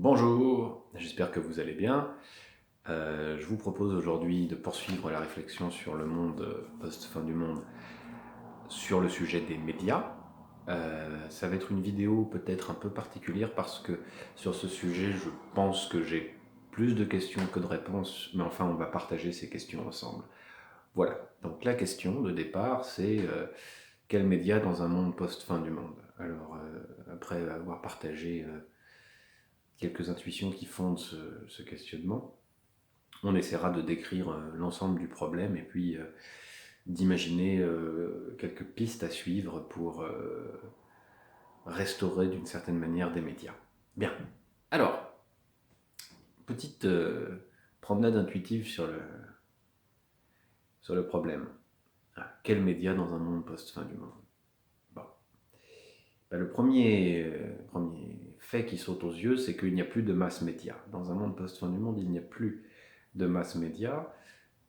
Bonjour, j'espère que vous allez bien. Je vous propose aujourd'hui de poursuivre la réflexion sur le monde post-fin du monde, sur le sujet des médias. Ça va être une vidéo peut-être un peu particulière parce que sur ce sujet, je pense que j'ai plus de questions que de réponses, mais enfin, on va partager ces questions ensemble. Voilà, donc la question de départ, c'est quels médias dans un monde post-fin du monde? Alors, après avoir partagé quelques intuitions qui fondent ce questionnement, on essaiera de décrire l'ensemble du problème et puis d'imaginer quelques pistes à suivre pour restaurer d'une certaine manière des médias. Bien. Alors, petite promenade intuitive sur le problème. Quels médias dans un monde post-fin du monde? Bon. Ben, le premier fait qui saute aux yeux, c'est qu'il n'y a plus de mass médias. Dans un monde post-fin du monde, il n'y a plus de mass médias.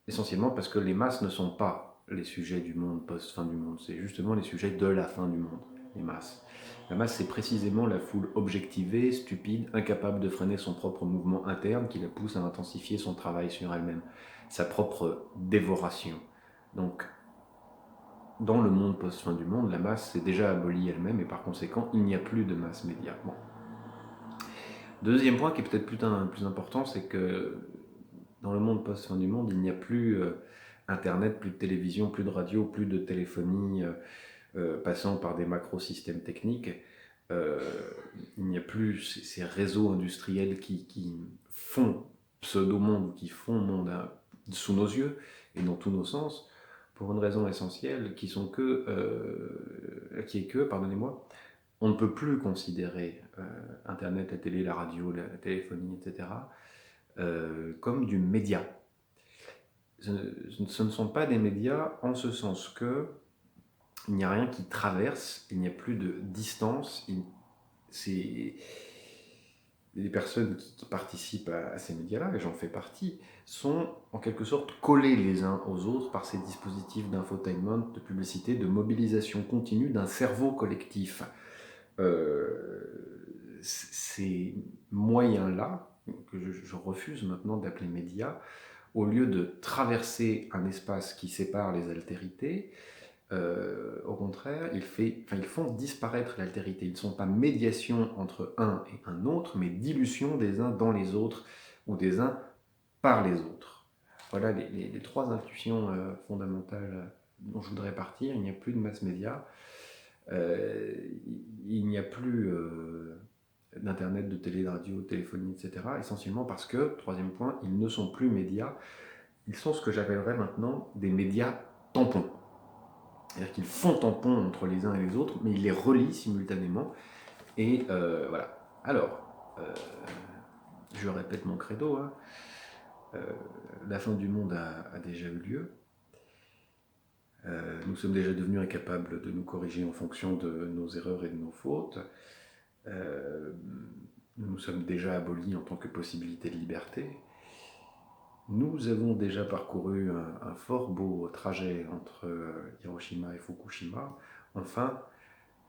Essentiellement parce que les masses ne sont pas les sujets du monde post-fin du monde, c'est justement les sujets de la fin du monde, les masses. La masse, c'est précisément la foule objectivée, stupide, incapable de freiner son propre mouvement interne qui la pousse à intensifier son travail sur elle-même, sa propre dévoration. Donc, dans le monde post-fin du monde, la masse s'est déjà abolie elle-même et par conséquent, il n'y a plus de masse média. Bon. Deuxième point qui est peut-être plus important, c'est que dans le monde post-fin du monde, il n'y a plus Internet, plus de télévision, plus de radio, plus de téléphonie passant par des macro-systèmes techniques. Il n'y a plus ces réseaux industriels qui font pseudo-monde, qui font monde sous nos yeux et dans tous nos sens, pour une raison essentielle, qui est que, pardonnez-moi, on ne peut plus considérer Internet, la télé, la radio, la téléphonie, etc., comme du média. Ce ne sont pas des médias en ce sens que il n'y a rien qui traverse, il n'y a plus de distance. C'est les personnes qui participent à ces médias-là, et j'en fais partie, sont en quelque sorte collés les uns aux autres par ces dispositifs d'infotainment, de publicité, de mobilisation continue d'un cerveau collectif. Ces moyens-là, que je refuse maintenant d'appeler médias, au lieu de traverser un espace qui sépare les altérités, au contraire, ils font disparaître l'altérité. Ils ne sont pas médiation entre un et un autre, mais dilution des uns dans les autres, ou des uns par les autres. Voilà les trois intuitions fondamentales dont je voudrais partir. Il n'y a plus de mass média, il n'y a plus d'internet, de télé, de radio, de téléphonie, etc. Essentiellement parce que, troisième point, ils ne sont plus médias, ils sont ce que j'appellerais maintenant des médias tampons. C'est-à-dire qu'ils font tampon entre les uns et les autres, mais ils les relient simultanément. Et voilà. Alors, je répète mon credo, hein, la fin du monde a déjà eu lieu. Nous sommes déjà devenus incapables de nous corriger en fonction de nos erreurs et de nos fautes. Nous nous sommes déjà abolis en tant que possibilité de liberté. Nous avons déjà parcouru un fort beau trajet entre Hiroshima et Fukushima. Enfin,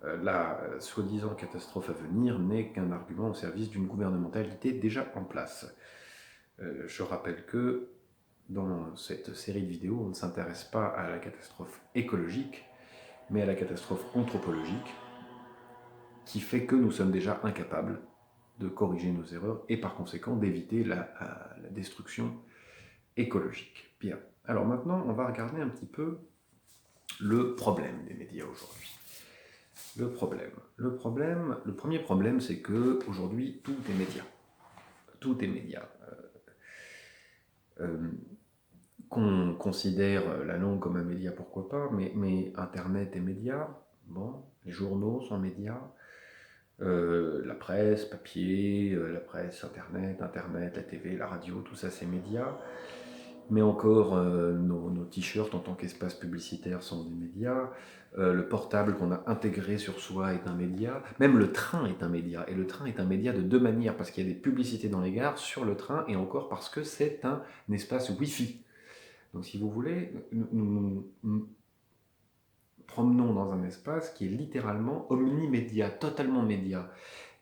la soi-disant catastrophe à venir n'est qu'un argument au service d'une gouvernementalité déjà en place. Je rappelle que dans cette série de vidéos, on ne s'intéresse pas à la catastrophe écologique, mais à la catastrophe anthropologique, qui fait que nous sommes déjà incapables de corriger nos erreurs et par conséquent d'éviter la destruction écologique. Bien. Alors maintenant, on va regarder un petit peu le problème des médias aujourd'hui. Le premier problème, c'est que aujourd'hui tout est média. Tout est média. Qu'on considère la langue comme un média, pourquoi pas, mais Internet est média. Bon, les journaux sont médias. La presse, papier, la presse, Internet, la TV, la radio, tout ça c'est média. Mais encore, nos t-shirts en tant qu'espace publicitaire sont des médias. Le portable qu'on a intégré sur soi est un média. Même le train est un média. Et le train est un média de deux manières, parce qu'il y a des publicités dans les gares sur le train, et encore parce que c'est un espace Wi-Fi. Donc si vous voulez, nous promenons dans un espace qui est littéralement omnimédia, totalement média.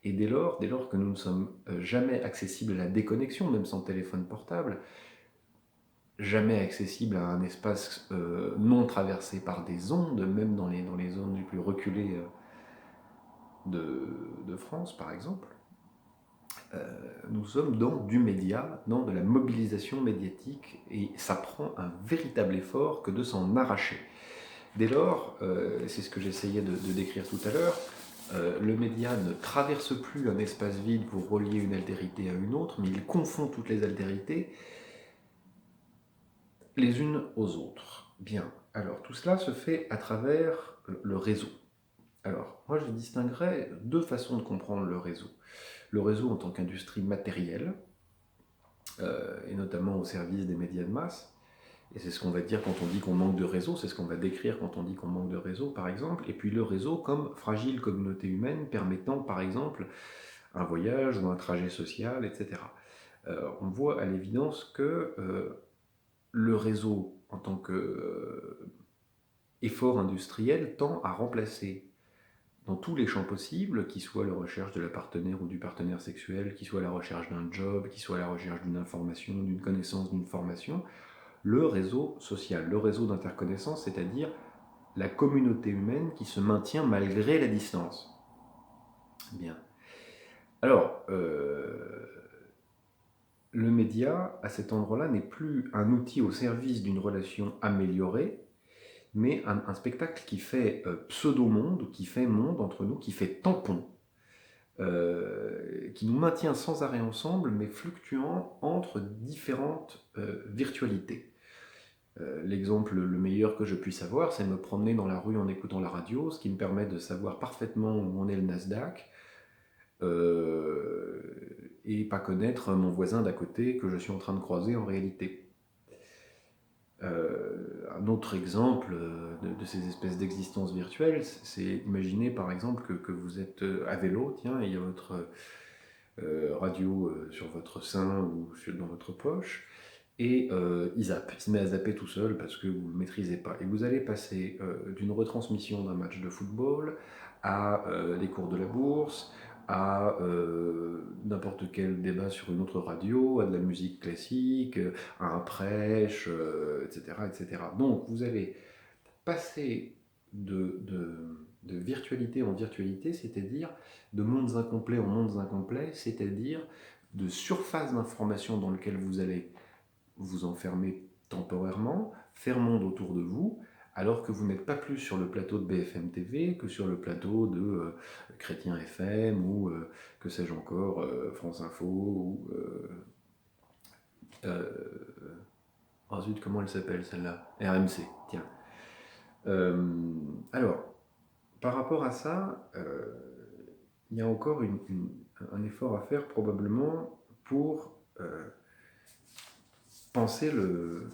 Et dès lors que nous ne sommes jamais accessibles à la déconnexion, même sans téléphone portable, jamais accessibles à un espace non traversé par des ondes, même dans les zones les plus reculées de France, par exemple, nous sommes dans du média, dans de la mobilisation médiatique, et ça prend un véritable effort que de s'en arracher. Dès lors, c'est ce que j'essayais de décrire tout à l'heure, le média ne traverse plus un espace vide pour relier une altérité à une autre, mais il confond toutes les altérités les unes aux autres. Bien, alors tout cela se fait à travers le réseau. Alors, moi je distinguerais deux façons de comprendre le réseau. Le réseau en tant qu'industrie matérielle, et notamment au service des médias de masse, et c'est ce qu'on va dire quand on dit qu'on manque de réseau, c'est ce qu'on va décrire quand on dit qu'on manque de réseau, par exemple, et puis le réseau comme fragile communauté humaine permettant, par exemple, un voyage ou un trajet social, etc. On voit à l'évidence que le réseau, en tant qu'effort industriel, tend à remplacer dans tous les champs possibles, qui soit la recherche de la partenaire ou du partenaire sexuel, qui soit la recherche d'un job, qui soit la recherche d'une information, d'une connaissance, d'une formation, le réseau social, le réseau d'interconnaissance, c'est-à-dire la communauté humaine qui se maintient malgré la distance. Bien. Alors, le média, à cet endroit-là, n'est plus un outil au service d'une relation améliorée, mais un spectacle qui fait pseudo-monde, qui fait monde entre nous, qui fait tampon, qui nous maintient sans arrêt ensemble, mais fluctuant entre différentes virtualités. L'exemple le meilleur que je puisse avoir, c'est me promener dans la rue en écoutant la radio, ce qui me permet de savoir parfaitement où en est le Nasdaq, et pas connaître mon voisin d'à côté que je suis en train de croiser en réalité. Un autre exemple de ces espèces d'existences virtuelles, c'est imaginer par exemple que vous êtes à vélo, tiens, et il y a votre radio sur votre sein ou dans votre poche, et il zappe, il se met à zapper tout seul parce que vous ne le maîtrisez pas. Et vous allez passer d'une retransmission d'un match de football à les cours de la bourse, à n'importe quel débat sur une autre radio, à de la musique classique, à un prêche, etc., etc. Donc vous allez passer de virtualité en virtualité, c'est-à-dire de mondes incomplets en mondes incomplets, c'est-à-dire de surfaces d'information dans lesquelles vous allez vous enfermer temporairement, faire monde autour de vous, alors que vous n'êtes pas plus sur le plateau de BFM TV que sur le plateau de Chrétien FM ou que sais-je encore, France Info ou... oh zut, comment elle s'appelle celle-là? RMC, tiens. Alors, par rapport à ça, il y a encore un effort à faire probablement pour penser le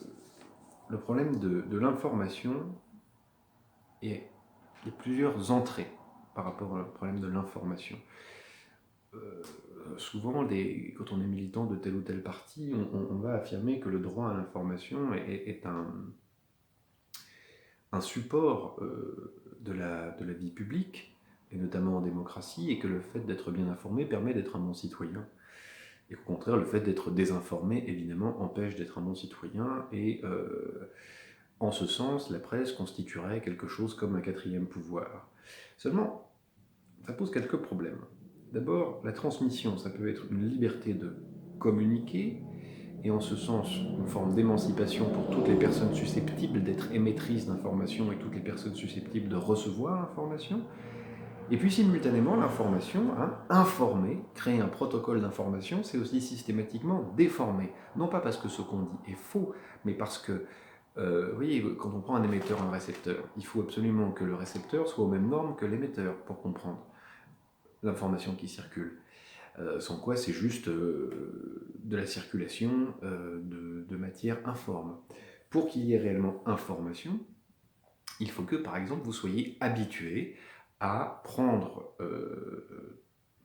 problème de l'information, et il y a plusieurs entrées par rapport au problème de l'information. Souvent, quand on est militant de tel ou tel parti, on va affirmer que le droit à l'information est un support de la vie publique, et notamment en démocratie, et que le fait d'être bien informé permet d'être un bon citoyen. Et au contraire, le fait d'être désinformé, évidemment, empêche d'être un bon citoyen, et en ce sens, la presse constituerait quelque chose comme un quatrième pouvoir. Seulement, ça pose quelques problèmes. D'abord, la transmission, ça peut être une liberté de communiquer, et en ce sens, une forme d'émancipation pour toutes les personnes susceptibles d'être émettrices d'informations et toutes les personnes susceptibles de recevoir l'information. Et puis simultanément, l'information, informer, créer un protocole d'information, c'est aussi systématiquement déformer. Non pas parce que ce qu'on dit est faux, mais parce que, vous voyez, quand on prend un émetteur, un récepteur, il faut absolument que le récepteur soit aux mêmes normes que l'émetteur pour comprendre l'information qui circule. Sans quoi c'est juste de la circulation de matière informe. Pour qu'il y ait réellement information, il faut que, par exemple, vous soyez habitué à prendre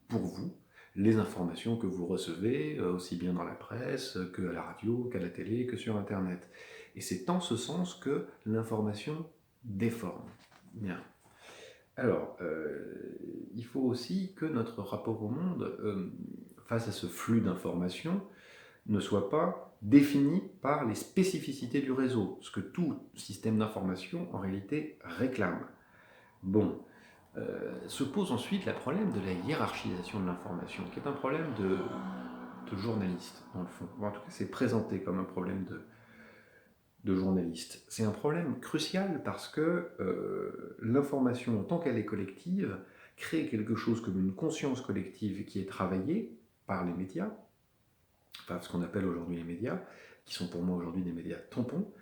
pour vous les informations que vous recevez, aussi bien dans la presse qu'à la radio, qu'à la télé, que sur Internet. Et c'est en ce sens que l'information déforme. Bien. Alors, il faut aussi que notre rapport au monde, face à ce flux d'informations, ne soit pas défini par les spécificités du réseau, ce que tout système d'information, en réalité, réclame. Bon, se pose ensuite le problème de la hiérarchisation de l'information, qui est un problème de journaliste, dans le fond. Bon, en tout cas, c'est présenté comme un problème de journaliste. C'est un problème crucial parce que l'information, en tant qu'elle est collective, crée quelque chose comme une conscience collective qui est travaillée par les médias, enfin ce qu'on appelle aujourd'hui les médias, qui sont pour moi aujourd'hui des médias tampons,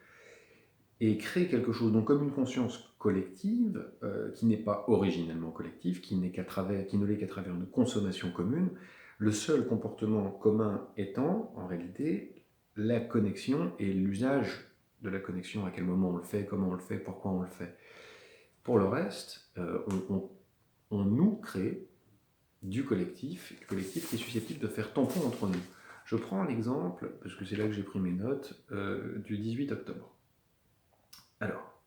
et crée quelque chose donc comme une conscience collective qui n'est pas originellement collective, qui ne l'est qu'à travers une consommation commune, le seul comportement commun étant en réalité la connexion et l'usage de la connexion, à quel moment on le fait, comment on le fait, pourquoi on le fait. Pour le reste, on nous crée du collectif qui est susceptible de faire tampon entre nous. Je prends l'exemple, parce que c'est là que j'ai pris mes notes, du 18 octobre. Alors,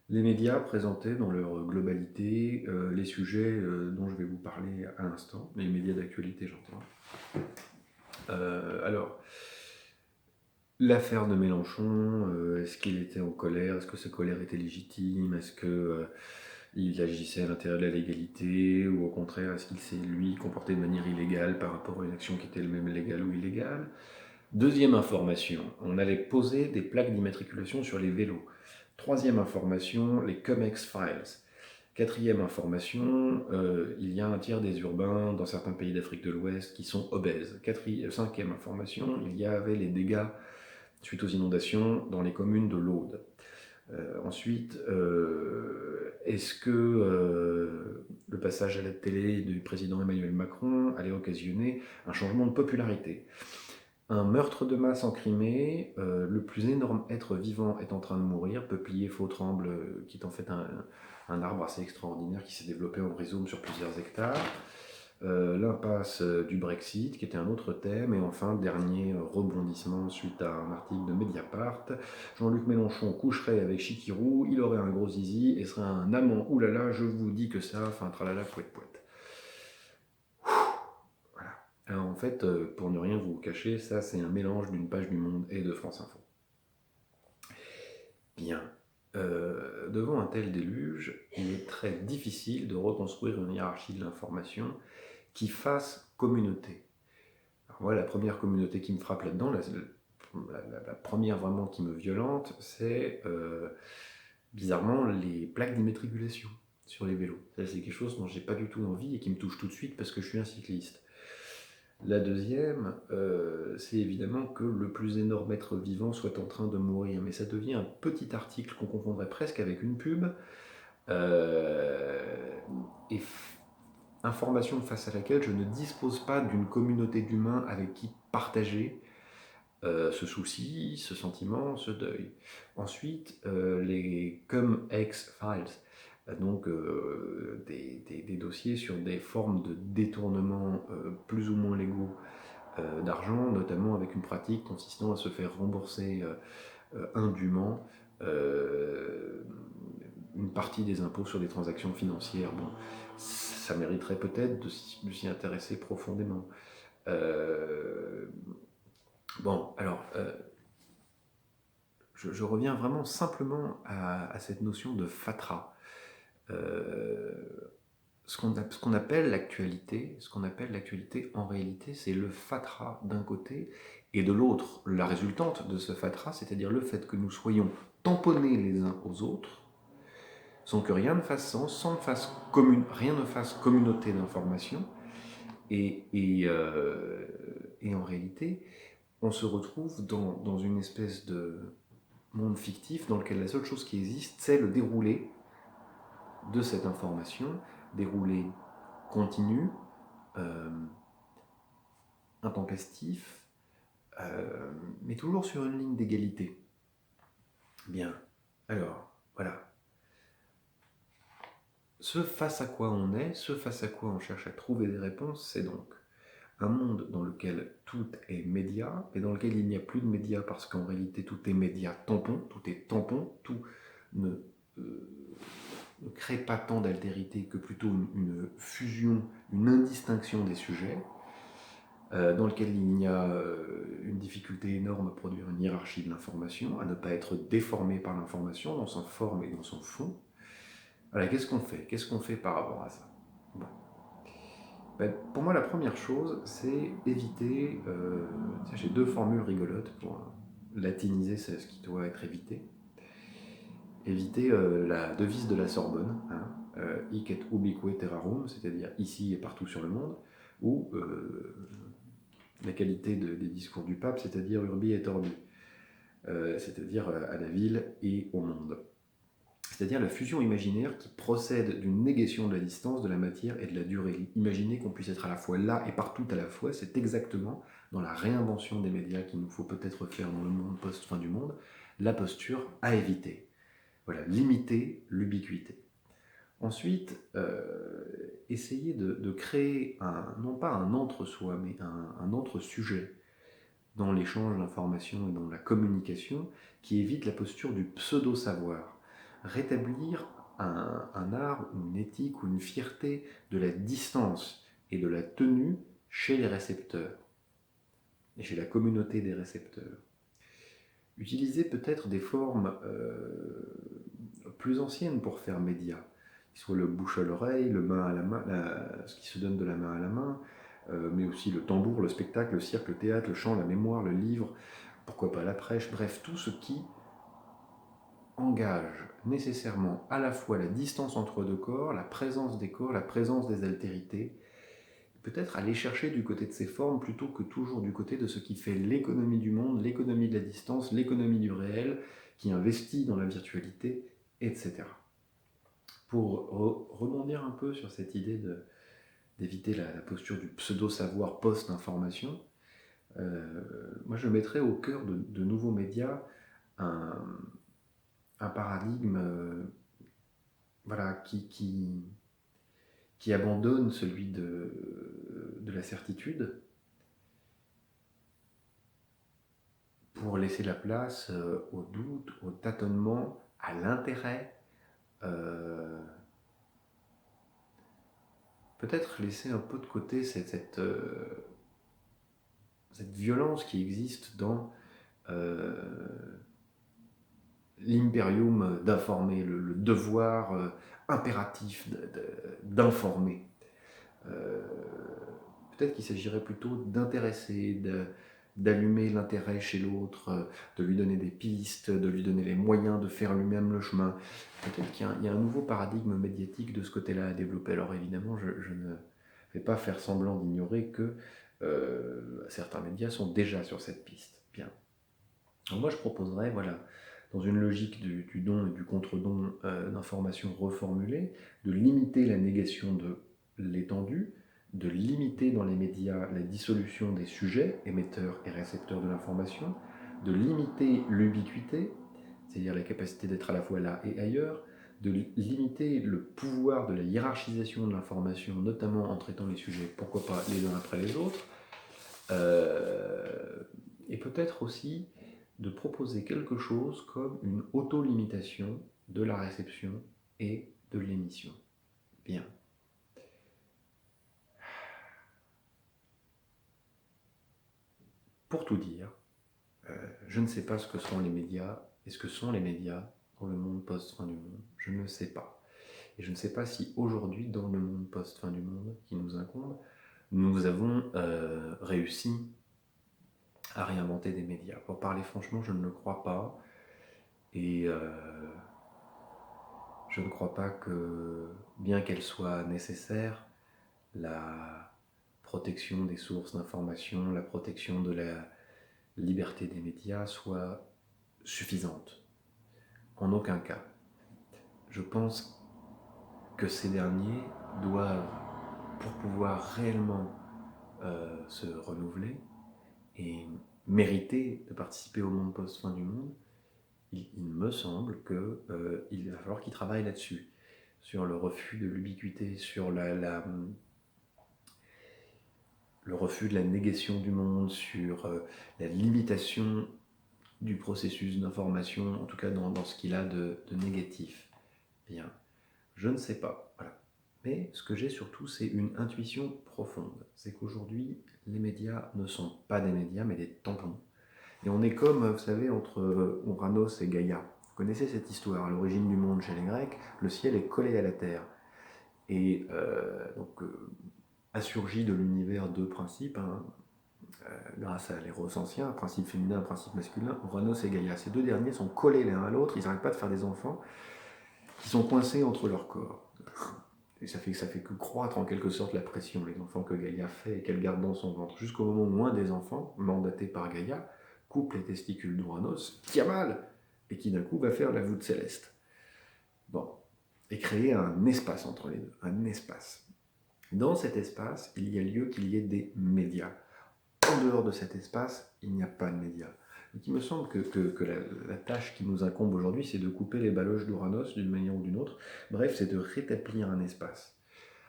les médias présentaient dans leur globalité les sujets dont je vais vous parler à l'instant, les médias d'actualité j'entends. Alors, l'affaire de Mélenchon, est-ce qu'il était en colère? Est-ce que sa colère était légitime? Est-ce qu'il agissait à l'intérieur de la légalité? Ou au contraire, est-ce qu'il s'est, lui, comporté de manière illégale par rapport à une action qui était elle-même légale ou illégale? Deuxième information, on allait poser des plaques d'immatriculation sur les vélos. Troisième information, les COMEX Files. Quatrième information, il y a un tiers des urbains dans certains pays d'Afrique de l'Ouest qui sont obèses. Cinquième information, il y avait les dégâts suite aux inondations dans les communes de l'Aude. Ensuite, est-ce que le passage à la télé du président Emmanuel Macron allait occasionner un changement de popularité? Un meurtre de masse en Crimée, le plus énorme être vivant est en train de mourir, peuplier faux tremble, qui est en fait un arbre assez extraordinaire qui s'est développé en rhizome sur plusieurs hectares. L'impasse du Brexit, qui était un autre thème, et enfin, dernier rebondissement suite à un article de Mediapart, Jean-Luc Mélenchon coucherait avec Chikirou, il aurait un gros zizi et serait un amant, oulala, je vous dis que ça, enfin, tralala, pouette pouette. Voilà. Alors en fait, pour ne rien vous cacher, ça c'est un mélange d'une page du Monde et de France Info. Bien. Devant un tel déluge, il est très difficile de reconstruire une hiérarchie de l'information qui fasse communauté. Alors moi, la première communauté qui me frappe là-dedans, la première vraiment qui me violente, c'est bizarrement les plaques d'immatriculation sur les vélos. Ça, c'est quelque chose dont j'ai pas du tout envie et qui me touche tout de suite parce que je suis un cycliste. La deuxième, c'est évidemment que le plus énorme être vivant soit en train de mourir. Mais ça devient un petit article qu'on confondrait presque avec une pub. Et information face à laquelle je ne dispose pas d'une communauté d'humains avec qui partager ce souci, ce sentiment, ce deuil. Ensuite, les CumEx Files, donc des dossiers sur des formes de détournement plus ou moins légaux d'argent, notamment avec une pratique consistant à se faire rembourser indûment une partie des impôts sur des transactions financières. Bon, ça mériterait peut-être de s'y intéresser profondément. Bon, alors, je reviens vraiment simplement à cette notion de fatras. Ce qu'on appelle l'actualité, en réalité, c'est le fatras d'un côté, et de l'autre, la résultante de ce fatras, c'est-à-dire le fait que nous soyons tamponnés les uns aux autres, sans que rien ne fasse sens, rien ne fasse communauté d'information, et en réalité, on se retrouve dans une espèce de monde fictif dans lequel la seule chose qui existe, c'est le déroulé de cette information, déroulé continu, intempestif, mais toujours sur une ligne d'égalité. Bien, alors, voilà. Ce face à quoi on est, ce face à quoi on cherche à trouver des réponses, c'est donc un monde dans lequel tout est média, et dans lequel il n'y a plus de médias parce qu'en réalité tout est média tampon, tout est tampon, tout ne crée pas tant d'altérité que plutôt une fusion, une indistinction des sujets, dans lequel il y a une difficulté énorme à produire une hiérarchie de l'information, à ne pas être déformé par l'information dans son forme et dans son fond. Voilà, qu'est-ce qu'on fait? Qu'est-ce qu'on fait par rapport à ça? Bon. Ben, pour moi, la première chose, c'est éviter... j'ai deux formules rigolotes pour latiniser ce qui doit être évité. Éviter la devise de la Sorbonne, hein, hic et ubique terrarum, c'est-à-dire ici et partout sur le monde, ou la qualité des discours du pape, c'est-à-dire urbi et orbi, c'est-à-dire à la ville et au monde. C'est-à-dire la fusion imaginaire qui procède d'une négation de la distance, de la matière et de la durée. Imaginer qu'on puisse être à la fois là et partout à la fois, c'est exactement dans la réinvention des médias qu'il nous faut peut-être faire dans le monde post-fin du monde, la posture à éviter. Voilà, limiter l'ubiquité. Ensuite, essayer de créer non pas un entre-soi, mais un entre-sujet dans l'échange d'informations et dans la communication qui évite la posture du pseudo-savoir. Rétablir un art, une éthique ou une fierté de la distance et de la tenue chez les récepteurs et chez la communauté des récepteurs. Utiliser peut-être des formes plus anciennes pour faire média, soit le bouche à l'oreille, le main à la main, ce qui se donne de la main à la main, mais aussi le tambour, le spectacle, le cirque, le théâtre, le chant, la mémoire, le livre, pourquoi pas la prêche, bref, tout ce qui engage nécessairement à la fois la distance entre deux corps, la présence des corps, la présence des altérités, peut-être aller chercher du côté de ces formes plutôt que toujours du côté de ce qui fait l'économie du monde, l'économie de la distance, l'économie du réel, qui investit dans la virtualité, etc. Pour rebondir un peu sur cette idée d'éviter la posture du pseudo-savoir post-information, moi je mettrais au cœur de nouveaux médias un paradigme voilà, qui abandonne celui de la certitude pour laisser la place au doute, au tâtonnement, à l'intérêt. Peut-être laisser un peu de côté cette violence qui existe dans l'impérium d'informer, le devoir impératif d'informer. Peut-être qu'il s'agirait plutôt d'intéresser, d'allumer l'intérêt chez l'autre, de lui donner des pistes, de lui donner les moyens de faire lui-même le chemin. Peut-être qu'il y a un nouveau paradigme médiatique de ce côté-là à développer. Alors évidemment, je ne vais pas faire semblant d'ignorer que certains médias sont déjà sur cette piste. Bien. Alors moi, je proposerais, voilà, dans une logique du don et du contre-don d'informations reformulées, de limiter la négation de l'étendue, de limiter dans les médias la dissolution des sujets, émetteurs et récepteurs de l'information, de limiter l'ubiquité, c'est-à-dire la capacité d'être à la fois là et ailleurs, de limiter le pouvoir de la hiérarchisation de l'information, notamment en traitant les sujets, pourquoi pas les uns après les autres, et peut-être aussi de proposer quelque chose comme une auto-limitation de la réception et de l'émission. Bien. Pour tout dire, je ne sais pas ce que sont les médias et ce que sont les médias dans le monde post-fin du monde. Je ne sais pas. Et je ne sais pas si aujourd'hui, dans le monde post-fin du monde qui nous incombe, nous avons réussi à réinventer des médias. Pour parler franchement, je ne le crois pas. Et je ne crois pas que, bien qu'elle soit nécessaire, la protection des sources d'information, la protection de la liberté des médias soit suffisante. En aucun cas. Je pense que ces derniers doivent, pour pouvoir réellement se renouveler et mériter de participer au monde post-fin du monde, il me semble qu'il va falloir qu'ils travaillent là-dessus, sur le refus de l'ubiquité, sur le refus de la négation du monde, sur la limitation du processus d'information, en tout cas dans ce qu'il a de négatif. Bien. Je ne sais pas. Voilà. Mais ce que j'ai surtout, c'est une intuition profonde. C'est qu'aujourd'hui, les médias ne sont pas des médias, mais des tampons. Et on est comme, vous savez, entre Ouranos et Gaïa. Vous connaissez cette histoire, à l'origine du monde chez les Grecs, le ciel est collé à la terre. Et assurgit de l'univers deux principes, hein, grâce à l'éros ancien, un principe féminin, un principe masculin, Ouranos et Gaïa. Ces deux derniers sont collés l'un à l'autre, ils n'arrêtent pas de faire des enfants qui sont coincés entre leurs corps. Et ça fait que croître en quelque sorte la pression, les enfants que Gaïa fait et qu'elle garde dans son ventre, jusqu'au moment où un des enfants, mandaté par Gaïa, coupe les testicules d'Ouranos, qui a mal, et qui d'un coup va faire la voûte céleste. Bon. Et créer un espace entre les deux, un espace. Dans cet espace, il y a lieu qu'il y ait des médias. En dehors de cet espace, il n'y a pas de médias. Donc il me semble que la tâche qui nous incombe aujourd'hui, c'est de couper les baloches d'Ouranos d'une manière ou d'une autre. Bref, c'est de rétablir un espace.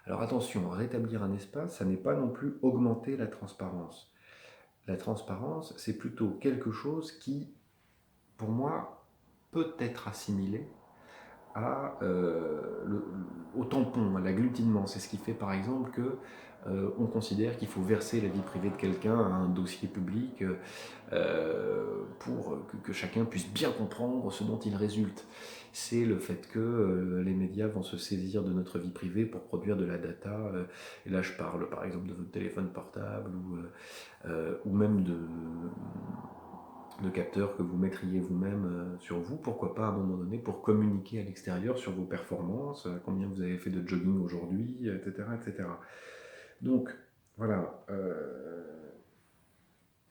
Alors attention, rétablir un espace, ça n'est pas non plus augmenter la transparence. La transparence, c'est plutôt quelque chose qui, pour moi, peut être assimilé au tampon, à l'agglutinement. C'est ce qui fait par exemple que on considère qu'il faut verser la vie privée de quelqu'un à un dossier public pour que chacun puisse bien comprendre ce dont il résulte. C'est le fait que les médias vont se saisir de notre vie privée pour produire de la data. Et là, je parle par exemple de votre téléphone portable ou même de capteurs que vous mettriez vous-même sur vous, pourquoi pas à un moment donné, pour communiquer à l'extérieur sur vos performances, combien vous avez fait de jogging aujourd'hui, etc., etc. Donc, voilà,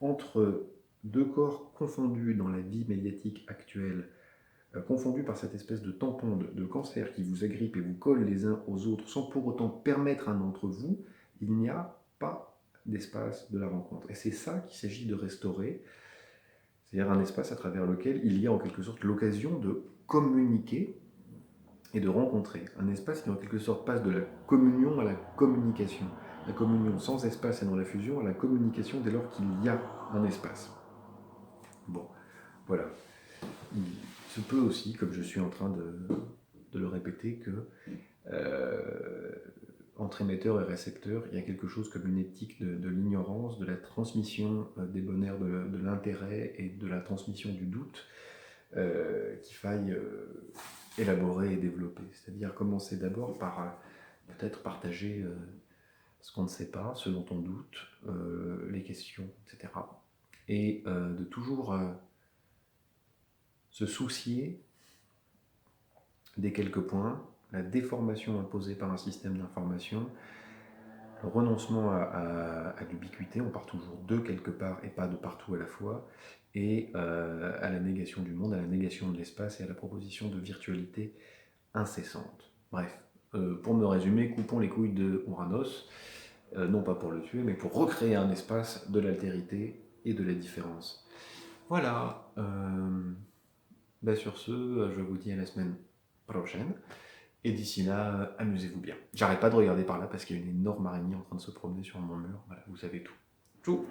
entre deux corps confondus dans la vie médiatique actuelle, confondus par cette espèce de tampon de cancer qui vous agrippe et vous colle les uns aux autres sans pour autant permettre un d'entre vous, il n'y a pas d'espace de la rencontre. Et c'est ça qu'il s'agit de restaurer, c'est-à-dire un espace à travers lequel il y a en quelque sorte l'occasion de communiquer et de rencontrer. Un espace qui en quelque sorte passe de la communion à la communication. La communion sans espace et dans la fusion à la communication dès lors qu'il y a un espace. Bon, voilà. Il se peut aussi, comme je suis en train de le répéter, que entre émetteur et récepteur, il y a quelque chose comme une éthique de l'ignorance, de la transmission des bonheurs, de l'intérêt et de la transmission du doute qu'il faille élaborer et développer. C'est-à-dire commencer d'abord par peut-être partager ce qu'on ne sait pas, ce dont on doute, les questions, etc. Et de toujours se soucier des quelques points, la déformation imposée par un système d'information, le renoncement à l'ubiquité, on part toujours de quelque part et pas de partout à la fois, et à la négation du monde, à la négation de l'espace et à la proposition de virtualité incessante. Bref, pour me résumer, coupons les couilles de Ouranos, non pas pour le tuer, mais pour recréer un espace de l'altérité et de la différence. Voilà, sur ce, je vous dis à la semaine prochaine. Et d'ici là, amusez-vous bien. J'arrête pas de regarder par là parce qu'il y a une énorme araignée en train de se promener sur mon mur. Voilà, vous savez tout. Tchou.